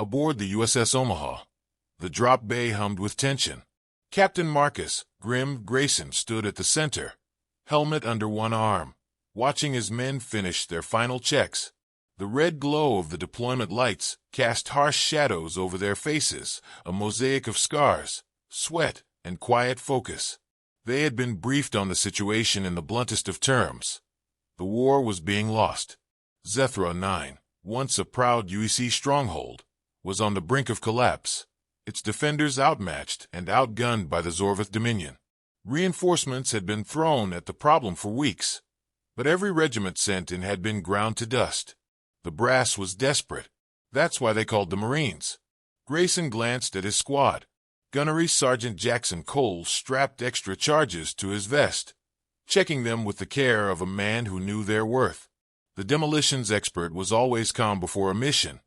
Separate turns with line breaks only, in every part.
Aboard the USS Omaha, the drop bay hummed with tension. Captain Marcus "Grim" Grayson stood at the center, helmet under one arm, watching his men finish their final checks. The red glow of the deployment lights cast harsh shadows over their faces, a mosaic of scars, sweat, and quiet focus. They had been briefed on the situation in the bluntest of terms. The war was being lost. Zethra 9, once a proud UEC stronghold, was on the brink of collapse, its defenders outmatched and outgunned by the Zorvith Dominion. Reinforcements had been thrown at the problem for weeks, but every regiment sent in had been ground to dust. The brass was desperate. That's why they called the Marines. Grayson glanced at his squad. Gunnery Sergeant Jackson Cole strapped extra charges to his vest, checking them with the care of a man who knew their worth. The demolitions expert was always calm before a mission,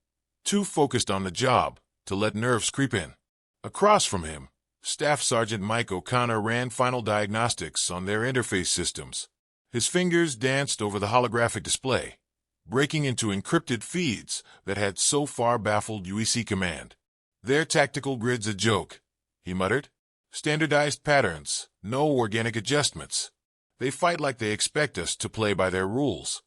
too focused on the job to let nerves creep in. Across from him, Staff Sergeant Mike O'Connor ran final diagnostics on their interface systems. His fingers danced over the holographic display, breaking into encrypted feeds that had so far baffled UEC command. "Their tactical grid's a joke," he muttered. "Standardized patterns, no organic adjustments. They fight like they expect us to play by their rules."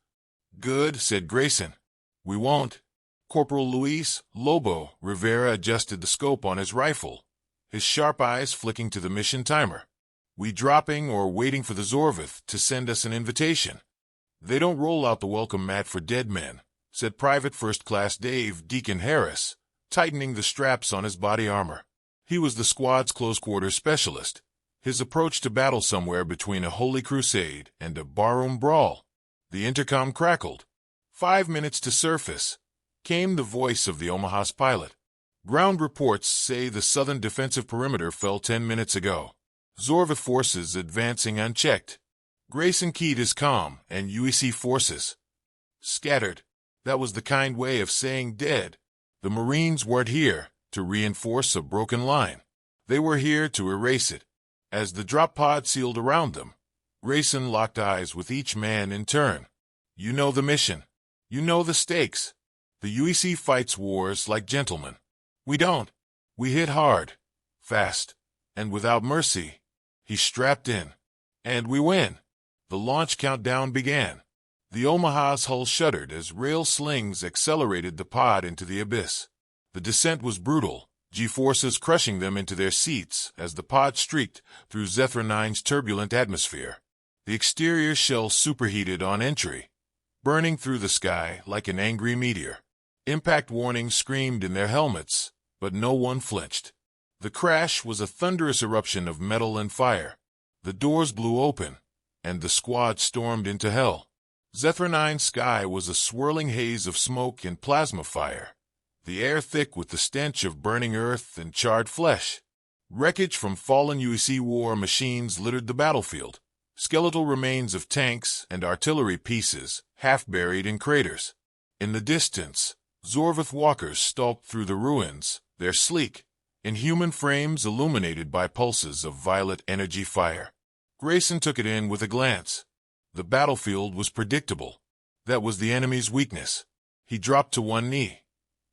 "Good," said Grayson. "We won't." Corporal Luis "Lobo" Rivera adjusted the scope on his rifle, his sharp eyes flicking to the mission timer. "We dropping or waiting for the Zorvith to send us an invitation?" "They don't roll out the welcome mat for dead men," said Private First Class Dave Deacon Harris, tightening the straps on his body armor. He was the squad's close-quarters specialist, his approach to battle somewhere between a holy crusade and a barroom brawl. The intercom crackled. 5 minutes to surface, came the voice of the Omaha's pilot. "Ground reports say the southern defensive perimeter fell 10 minutes ago. Zorvith forces advancing unchecked." Grayson keyed his comm, and UEC forces scattered. That was the kind way of saying dead. The Marines weren't here to reinforce a broken line. They were here to erase it. As the drop pod sealed around them, Grayson locked eyes with each man in turn. "You know the mission. You know the stakes. The UEC fights wars like gentlemen. We don't. We hit hard, fast, and without mercy." He strapped in. "And we win." The launch countdown began. The Omaha's hull shuddered as rail slings accelerated the pod into the abyss. The descent was brutal, G-forces crushing them into their seats as the pod streaked through Zethra 9's turbulent atmosphere. The exterior shell superheated on entry, burning through the sky like an angry meteor. Impact warnings screamed in their helmets, but no one flinched. The crash was a thunderous eruption of metal and fire. The doors blew open, and the squad stormed into hell. Zethra 9's sky was a swirling haze of smoke and plasma fire, the air thick with the stench of burning earth and charred flesh. Wreckage from fallen UEC war machines littered the battlefield, skeletal remains of tanks and artillery pieces half buried in craters. In the distance, Zorvith walkers stalked through the ruins, their sleek, inhuman frames illuminated by pulses of violet energy fire. Grayson took it in with a glance. The battlefield was predictable. That was the enemy's weakness. He dropped to one knee,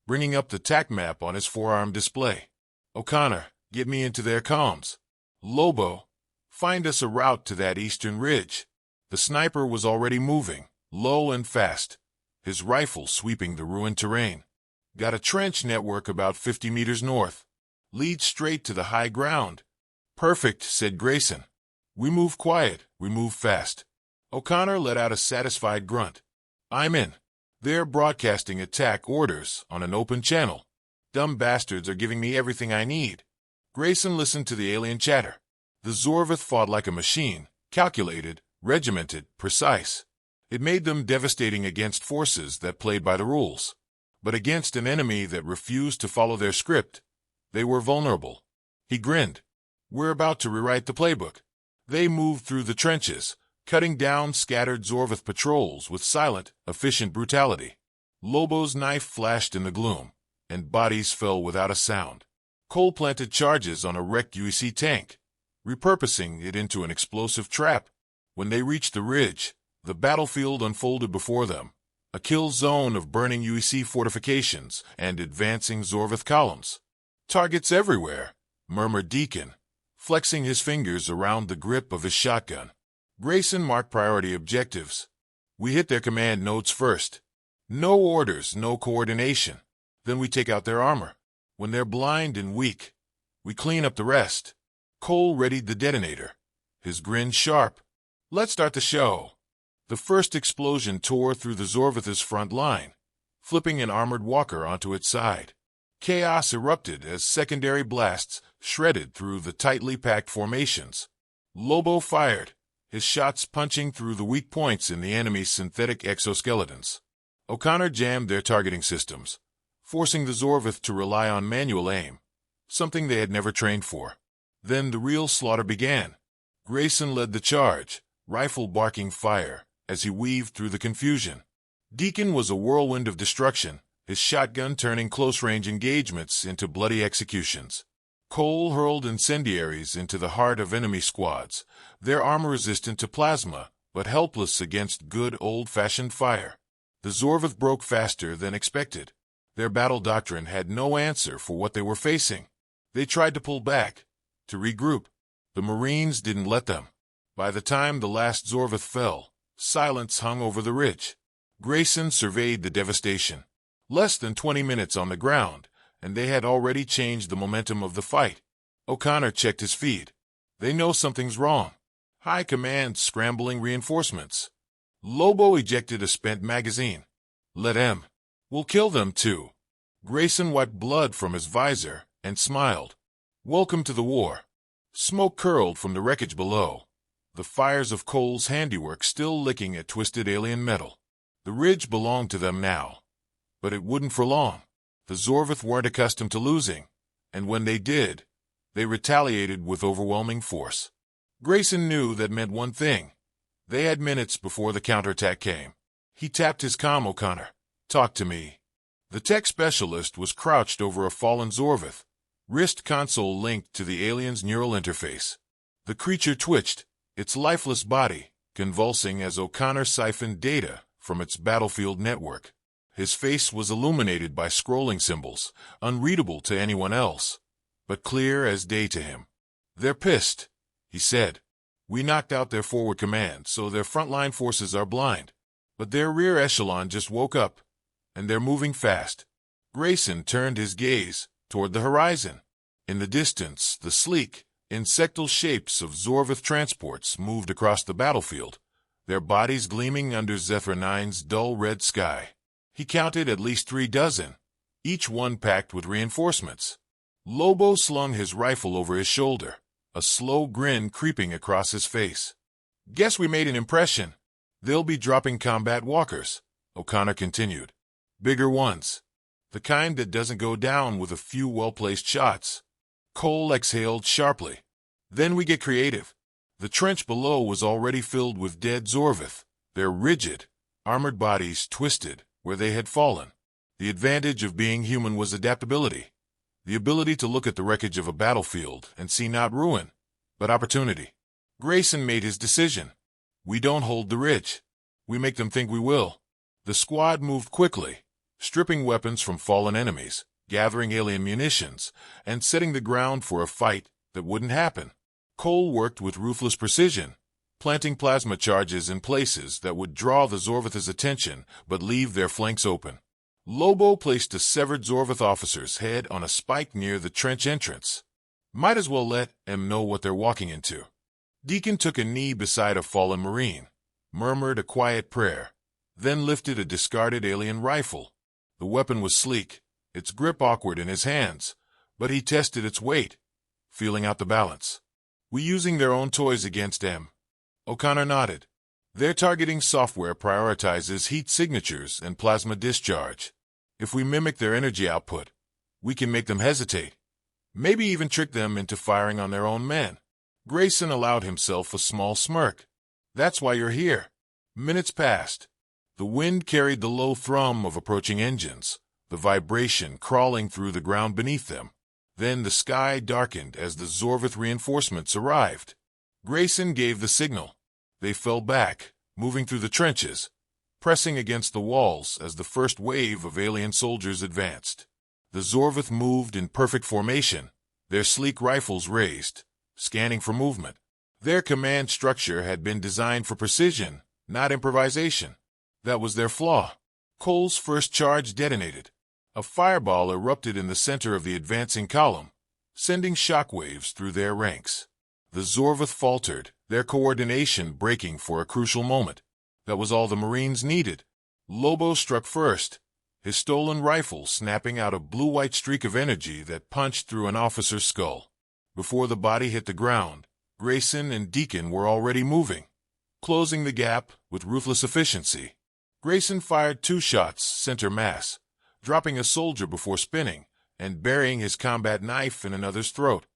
bringing up the TAC map on his forearm display. "O'Connor, get me into their comms. Lobo, find us a route to that eastern ridge." The sniper was already moving, low and fast, his rifle sweeping the ruined terrain. "Got a trench network about 50 meters north. Lead straight to the high ground." "Perfect," said Grayson. "We move quiet, we move fast." O'Connor let out a satisfied grunt. "I'm in. They're broadcasting attack orders on an open channel. Dumb bastards are giving me everything I need." Grayson listened to the alien chatter. The Zorvith fought like a machine, calculated, regimented, precise. It made them devastating against forces that played by the rules. But against an enemy that refused to follow their script, they were vulnerable. He grinned. "We're about to rewrite the playbook." They moved through the trenches, cutting down scattered Zorvith patrols with silent, efficient brutality. Lobo's knife flashed in the gloom, and bodies fell without a sound. Cole planted charges on a wrecked UEC tank, repurposing it into an explosive trap. When they reached the ridge, the battlefield unfolded before them, A kill zone of burning UEC fortifications and advancing Zorvith columns. Targets everywhere, murmured Deacon, flexing his fingers around the grip of his shotgun. Grayson marked priority objectives. We hit their command nodes first. No orders, no coordination. Then we take out their armor. When they're blind and weak, we clean up the rest. Cole readied the detonator, his grin sharp. Let's start the show. The first explosion tore through the Zorvith's front line, flipping an armored walker onto its side. Chaos erupted as secondary blasts shredded through the tightly packed formations. Lobo fired, his shots punching through the weak points in the enemy's synthetic exoskeletons. O'Connor jammed their targeting systems, forcing the Zorvith to rely on manual aim, something they had never trained for. Then the real slaughter began. Grayson led the charge, rifle barking fire, as he weaved through the confusion. Deacon was a whirlwind of destruction, his shotgun turning close-range engagements into bloody executions. Cole hurled incendiaries into the heart of enemy squads, their armor resistant to plasma, but helpless against good old-fashioned fire. The Zorvith broke faster than expected. Their battle doctrine had no answer for what they were facing. They tried to pull back, to regroup. The Marines didn't let them. By the time the last Zorvith fell, silence hung over the ridge. Grayson surveyed the devastation. Less than 20 minutes on the ground, and they had already changed the momentum of the fight. O'Connor checked his feed. They know something's wrong. High Command scrambling reinforcements. Lobo ejected a spent magazine. Let him. We'll kill them too. Grayson wiped blood from his visor and smiled. Welcome to the war. Smoke curled from the wreckage below, the fires of Cole's handiwork still licking at twisted alien metal. The ridge belonged to them now. But it wouldn't for long. The Zorvith weren't accustomed to losing, and when they did, they retaliated with overwhelming force. Grayson knew that meant one thing. They had minutes before the counterattack came. He tapped his comm. O'Connor. Talk to me. The tech specialist was crouched over a fallen Zorvith, wrist console linked to the alien's neural interface. The creature twitched, its lifeless body convulsing as O'Connor siphoned data from its battlefield network. His face was illuminated by scrolling symbols, unreadable to anyone else, but clear as day to him. They're pissed, he said. We knocked out their forward command, so their frontline forces are blind. But their rear echelon just woke up, and they're moving fast. Grayson turned his gaze toward the horizon. In the distance, the sleek, insectal shapes of Zorvith transports moved across the battlefield, their bodies gleaming under Zephyr 9's dull red sky. He counted at least 3 dozen, each one packed with reinforcements. Lobo slung his rifle over his shoulder, a slow grin creeping across his face. Guess we made an impression. They'll be dropping combat walkers, O'Connor continued. Bigger ones. The kind that doesn't go down with a few well-placed shots. Cole exhaled sharply. Then we get creative. The trench below was already filled with dead Zorvith, their rigid, armored bodies twisted where they had fallen. The advantage of being human was adaptability, the ability to look at the wreckage of a battlefield and see not ruin, but opportunity. Grayson made his decision. We don't hold the ridge. We make them think we will. The squad moved quickly, stripping weapons from fallen enemies, gathering alien munitions, and setting the ground for a fight that wouldn't happen. Cole worked with ruthless precision, planting plasma charges in places that would draw the Zorvith's attention but leave their flanks open. Lobo placed a severed Zorvith officer's head on a spike near the trench entrance. Might as well let them know what they're walking into. Deacon took a knee beside a fallen Marine, murmured a quiet prayer, then lifted a discarded alien rifle. The weapon was sleek, its grip awkward in his hands, but he tested its weight, feeling out the balance. We using their own toys against them? O'Connor nodded. Their targeting software prioritizes heat signatures and plasma discharge. If we mimic their energy output, we can make them hesitate. Maybe even trick them into firing on their own men. Grayson allowed himself a small smirk. That's why you're here. Minutes passed. The wind carried the low thrum of approaching engines, the vibration crawling through the ground beneath them. Then the sky darkened as the Zorvith reinforcements arrived. Grayson gave the signal. They fell back, moving through the trenches, pressing against the walls as the first wave of alien soldiers advanced. The Zorvith moved in perfect formation, their sleek rifles raised, scanning for movement. Their command structure had been designed for precision, not improvisation. That was their flaw. Cole's first charge detonated. A fireball erupted in the center of the advancing column, sending shockwaves through their ranks. The Zorvith faltered, their coordination breaking for a crucial moment. That was all the Marines needed. Lobo struck first, his stolen rifle snapping out a blue-white streak of energy that punched through an officer's skull. Before the body hit the ground, Grayson and Deacon were already moving, closing the gap with ruthless efficiency. Grayson fired 2 shots center mass, dropping a soldier before spinning and burying his combat knife in another's throat.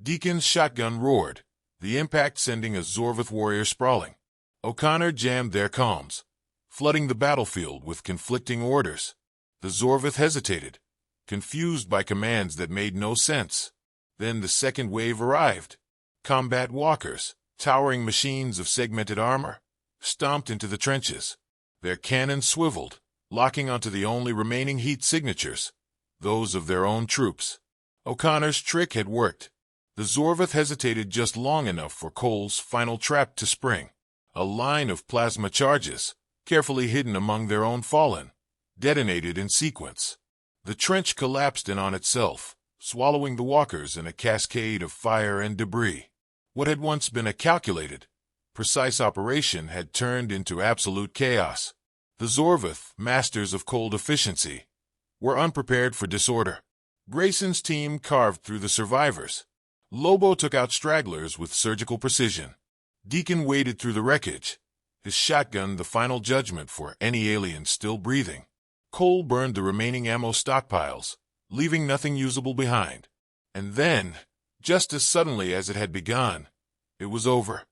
Deacon's shotgun roared, the impact sending a Zorvith warrior sprawling. O'Connor jammed their comms, flooding the battlefield with conflicting orders. The Zorvith hesitated, confused by commands that made no sense. Then the second wave arrived. Combat walkers, towering machines of segmented armor, stomped into the trenches. Their cannons swiveled, locking onto the only remaining heat signatures, those of their own troops. O'Connor's trick had worked. The Zorvith hesitated just long enough for Cole's final trap to spring. A line of plasma charges, carefully hidden among their own fallen, detonated in sequence. The trench collapsed in on itself, swallowing the walkers in a cascade of fire and debris. What had once been a calculated, precise operation had turned into absolute chaos. The Zorvith, masters of cold efficiency, were unprepared for disorder. Grayson's team carved through the survivors. Lobo took out stragglers with surgical precision. Deacon waded through the wreckage, his shotgun the final judgment for any alien still breathing. Cole burned the remaining ammo stockpiles, leaving nothing usable behind. And then, just as suddenly as it had begun, it was over.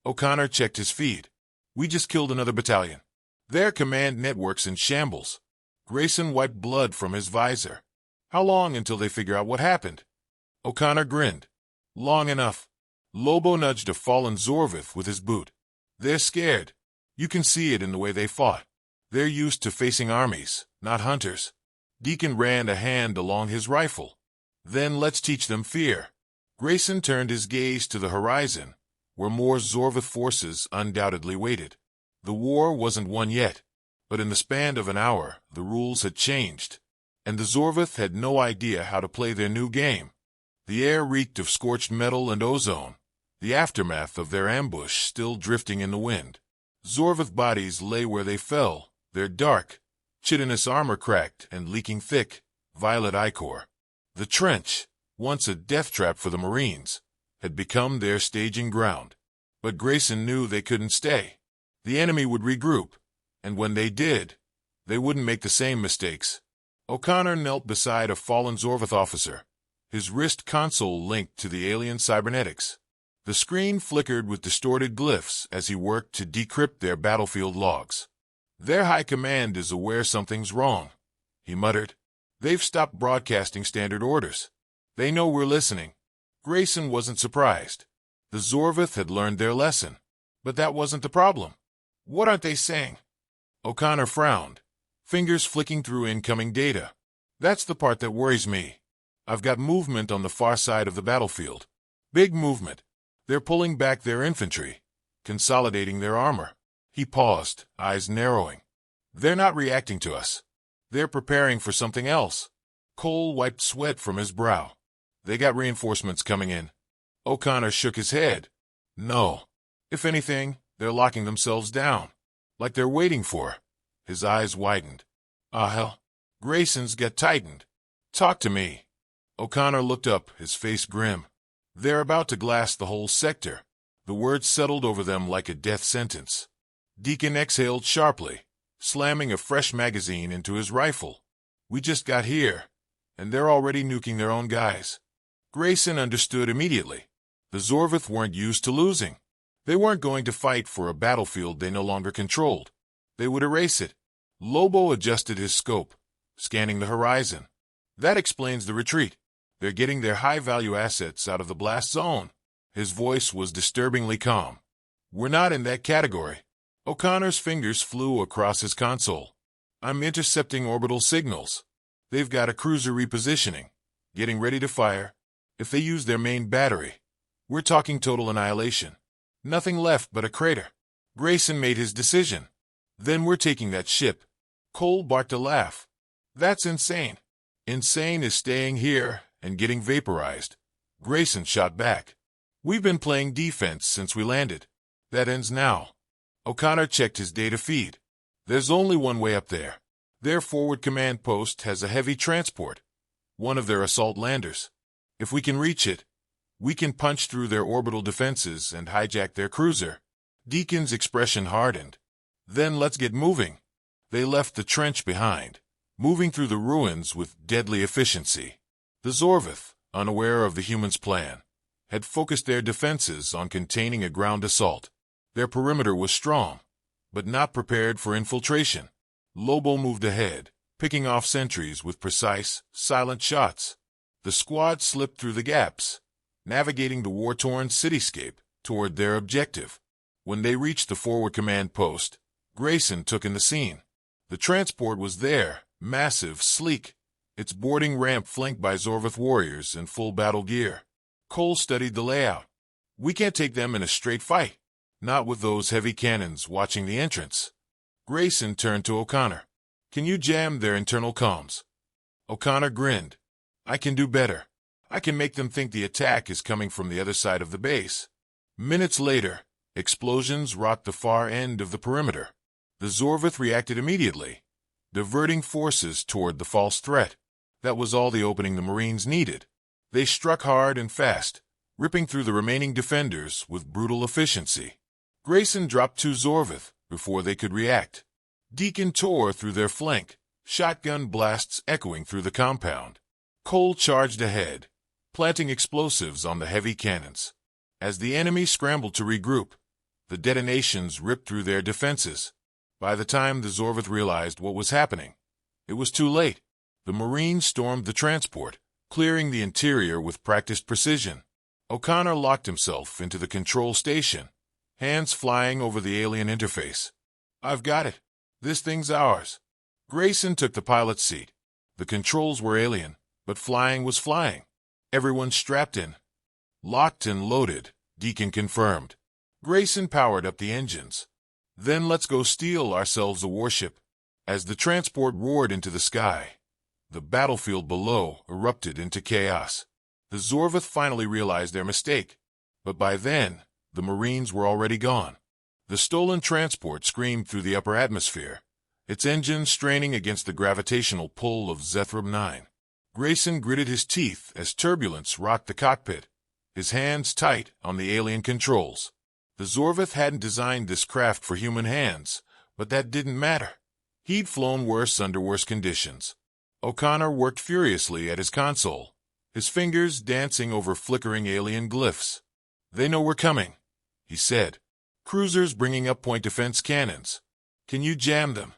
O'Connor checked his feed. We just killed another battalion. Their command network's in shambles. Grayson wiped blood from his visor. How long until they figure out what happened? O'Connor grinned. Long enough. Lobo nudged a fallen Zorvith with his boot. They're scared. You can see it in the way they fought. They're used to facing armies, not hunters. Deacon ran a hand along his rifle. Then let's teach them fear. Grayson turned his gaze to the horizon, where more Zorvith forces undoubtedly waited. The war wasn't won yet, but in the span of an hour, the rules had changed, and the Zorvith had no idea how to play their new game. The air reeked of scorched metal and ozone, the aftermath of their ambush still drifting in the wind. Zorvith bodies lay where they fell, their dark, chitinous armor cracked and leaking thick, violet ichor. The trench, once a death trap for the Marines, had become their staging ground. But Grayson knew they couldn't stay. The enemy would regroup, and when they did, they wouldn't make the same mistakes. O'Connor knelt beside a fallen Zorvith officer, his wrist console linked to the alien cybernetics. The screen flickered with distorted glyphs as he worked to decrypt their battlefield logs. Their high command is aware something's wrong, he muttered. They've stopped broadcasting standard orders. They know we're listening. Grayson wasn't surprised. The Zorvith had learned their lesson. But that wasn't the problem. What aren't they saying? O'Connor frowned, fingers flicking through incoming data. That's the part that worries me. I've got movement on the far side of the battlefield. Big movement. They're pulling back their infantry, consolidating their armor. He paused, eyes narrowing. They're not reacting to us. They're preparing for something else. Cole wiped sweat from his brow. They got reinforcements coming in. O'Connor shook his head. No. If anything, they're locking themselves down. Like they're waiting for. His eyes widened. Ah, hell. Grayson's got tightened. Talk to me. O'Connor looked up, his face grim. They're about to glass the whole sector. The words settled over them like a death sentence. Deacon exhaled sharply, slamming a fresh magazine into his rifle. We just got here, and they're already nuking their own guys. Grayson understood immediately. The Zorvith weren't used to losing. They weren't going to fight for a battlefield they no longer controlled. They would erase it. Lobo adjusted his scope, scanning the horizon. That explains the retreat. They're getting their high-value assets out of the blast zone. His voice was disturbingly calm. We're not in that category. O'Connor's fingers flew across his console. I'm intercepting orbital signals. They've got a cruiser repositioning, getting ready to fire. If they use their main battery, we're talking total annihilation. Nothing left but a crater. Grayson made his decision. Then we're taking that ship. Cole barked a laugh. That's insane. Insane is staying here and getting vaporized. Grayson shot back. We've been playing defense since we landed. That ends now. O'Connor checked his data feed. There's only one way up there. Their forward command post has a heavy transport, one of their assault landers. If we can reach it, we can punch through their orbital defenses and hijack their cruiser. Deacon's expression hardened. Then let's get moving. They left the trench behind, moving through the ruins with deadly efficiency. The Zorvith, unaware of the humans' plan, had focused their defenses on containing a ground assault. Their perimeter was strong, but not prepared for infiltration. Lobo moved ahead, picking off sentries with precise, silent shots. The squad slipped through the gaps, navigating the war-torn cityscape toward their objective. When they reached the forward command post, Grayson took in the scene. The transport was there, massive, sleek, its boarding ramp flanked by Zorvith warriors in full battle gear. Cole studied the layout. We can't take them in a straight fight, not with those heavy cannons watching the entrance. Grayson turned to O'Connor. Can you jam their internal comms? O'Connor grinned. I can do better. I can make them think the attack is coming from the other side of the base. Minutes later, explosions rocked the far end of the perimeter. The Zorvith reacted immediately, diverting forces toward the false threat. That was all the opening the Marines needed. They struck hard and fast, ripping through the remaining defenders with brutal efficiency. Grayson dropped 2 Zorvith before they could react. Deacon tore through their flank, shotgun blasts echoing through the compound. Cole charged ahead, planting explosives on the heavy cannons. As the enemy scrambled to regroup, the detonations ripped through their defenses. By the time the Zorvith realized what was happening, it was too late. The Marines stormed the transport, clearing the interior with practiced precision. O'Connor locked himself into the control station, hands flying over the alien interface. I've got it. This thing's ours. Grayson took the pilot's seat. The controls were alien, but flying was flying. Everyone strapped in. Locked and loaded, Deacon confirmed. Grayson powered up the engines. Then let's go steal ourselves a warship. As the transport roared into the sky, the battlefield below erupted into chaos. The Zorvith finally realized their mistake, but by then, the Marines were already gone. The stolen transport screamed through the upper atmosphere, its engines straining against the gravitational pull of Zethrum 9. Grayson gritted his teeth as turbulence rocked the cockpit, his hands tight on the alien controls. The Zorvith hadn't designed this craft for human hands, but that didn't matter. He'd flown worse under worse conditions. O'Connor worked furiously at his console, his fingers dancing over flickering alien glyphs. They know we're coming, he said. Cruisers bringing up point defense cannons. Can you jam them?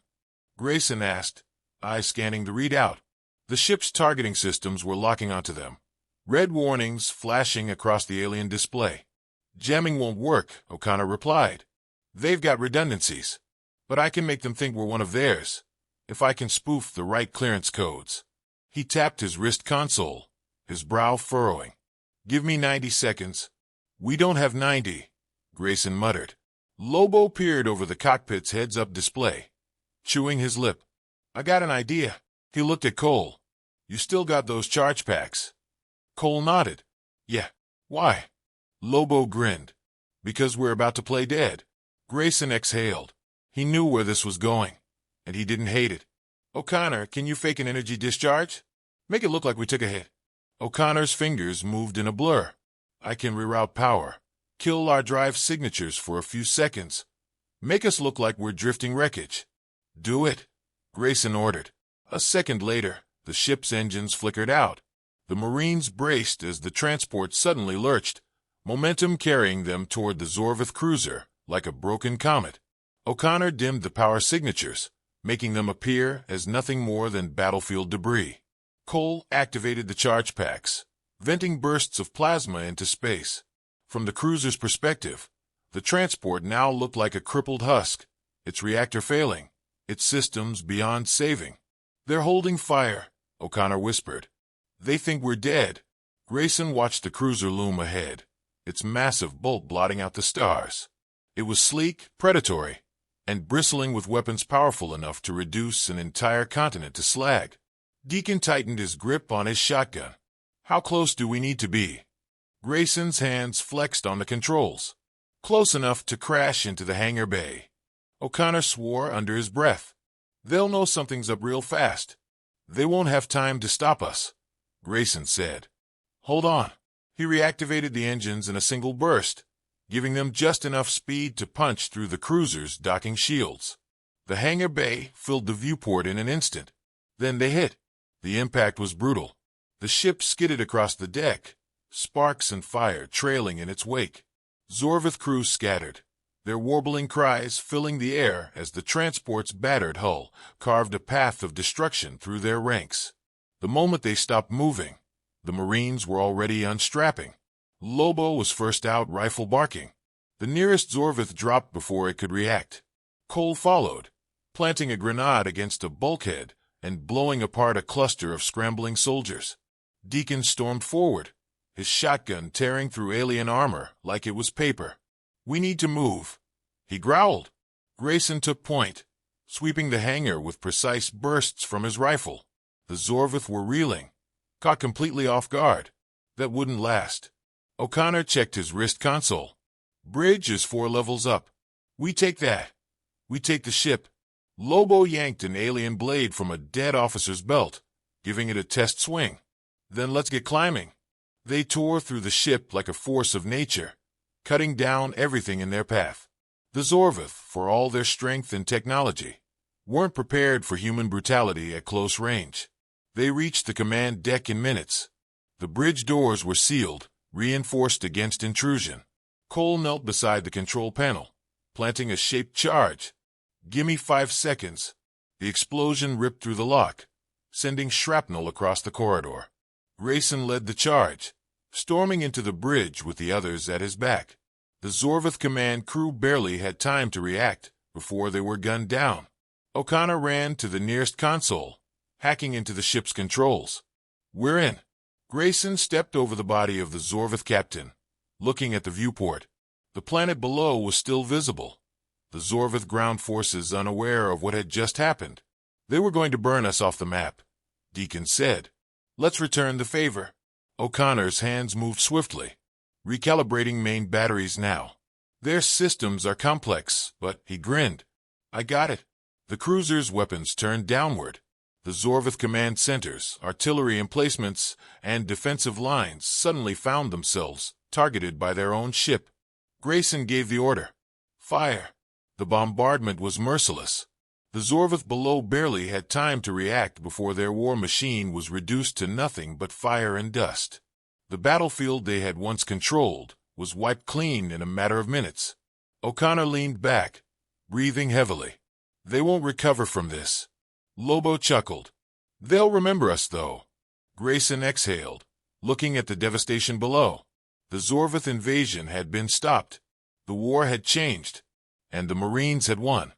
Grayson asked, eyes scanning the readout. The ship's targeting systems were locking onto them, red warnings flashing across the alien display. Jamming won't work, O'Connor replied. They've got redundancies, but I can make them think we're one of theirs, if I can spoof the right clearance codes. He tapped his wrist console, his brow furrowing. Give me 90 seconds. We don't have 90, Grayson muttered. Lobo peered over the cockpit's heads-up display, chewing his lip. I got an idea. He looked at Cole. You still got those charge packs? Cole nodded. Yeah. Why? Lobo grinned. Because we're about to play dead. Grayson exhaled. He knew where this was going, and he didn't hate it. O'Connor, can you fake an energy discharge? Make it look like we took a hit. O'Connor's fingers moved in a blur. I can reroute power, kill our drive signatures for a few seconds, make us look like we're drifting wreckage. Do it, Grayson ordered. A second later, the ship's engines flickered out. The Marines braced as the transport suddenly lurched, momentum carrying them toward the Zorvith cruiser like a broken comet. O'Connor dimmed the power signatures, making them appear as nothing more than battlefield debris. Cole activated the charge packs, venting bursts of plasma into space. From the cruiser's perspective, the transport now looked like a crippled husk, its reactor failing, its systems beyond saving. They're holding fire, O'Connor whispered. They think we're dead. Grayson watched the cruiser loom ahead, its massive bulk blotting out the stars. It was sleek, predatory, and bristling with weapons powerful enough to reduce an entire continent to slag. Deacon tightened his grip on his shotgun. How close do we need to be? Grayson's hands flexed on the controls. Close enough to crash into the hangar bay. O'Connor swore under his breath. They'll know something's up real fast. They won't have time to stop us, Grayson said. Hold on. He reactivated the engines in a single burst, giving them just enough speed to punch through the cruiser's docking shields. The hangar bay filled the viewport in an instant. Then they hit. The impact was brutal. The ship skidded across the deck, sparks and fire trailing in its wake. Zorvith crew scattered, their warbling cries filling the air as the transport's battered hull carved a path of destruction through their ranks. The moment they stopped moving, the Marines were already unstrapping. Lobo was first out, rifle barking. The nearest Zorvith dropped before it could react. Cole followed, planting a grenade against a bulkhead and blowing apart a cluster of scrambling soldiers. Deacon stormed forward, his shotgun tearing through alien armor like it was paper. We need to move, he growled. Grayson took point, sweeping the hangar with precise bursts from his rifle. The Zorvith were reeling, caught completely off guard. That wouldn't last. O'Connor checked his wrist console. Bridge is 4 levels up. We take that. We take the ship. Lobo yanked an alien blade from a dead officer's belt, giving it a test swing. Then let's get climbing. They tore through the ship like a force of nature, cutting down everything in their path. The Zorvith, for all their strength and technology, weren't prepared for human brutality at close range. They reached the command deck in minutes. The bridge doors were sealed, reinforced against intrusion. Cole knelt beside the control panel, planting a shaped charge. Gimme 5 seconds. The explosion ripped through the lock, sending shrapnel across the corridor. Grayson led the charge, storming into the bridge with the others at his back. The Zorvith command crew barely had time to react before they were gunned down. O'Connor ran to the nearest console, hacking into the ship's controls. We're in. Grayson stepped over the body of the Zorvith captain, looking at the viewport. The planet below was still visible, the Zorvith ground forces unaware of what had just happened. They were going to burn us off the map, Deacon said. Let's return the favor. O'Connor's hands moved swiftly, recalibrating main batteries now. Their systems are complex, but he grinned. I got it. The cruiser's weapons turned downward. The Zorvith command centers, artillery emplacements, and defensive lines suddenly found themselves targeted by their own ship. Grayson gave the order. Fire. The bombardment was merciless. The Zorvith below barely had time to react before their war machine was reduced to nothing but fire and dust. The battlefield they had once controlled was wiped clean in a matter of minutes. O'Connor leaned back, breathing heavily. They won't recover from this. Lobo chuckled. They'll remember us, though. Grayson exhaled, looking at the devastation below. The Zorvith invasion had been stopped. The war had changed, and the Marines had won.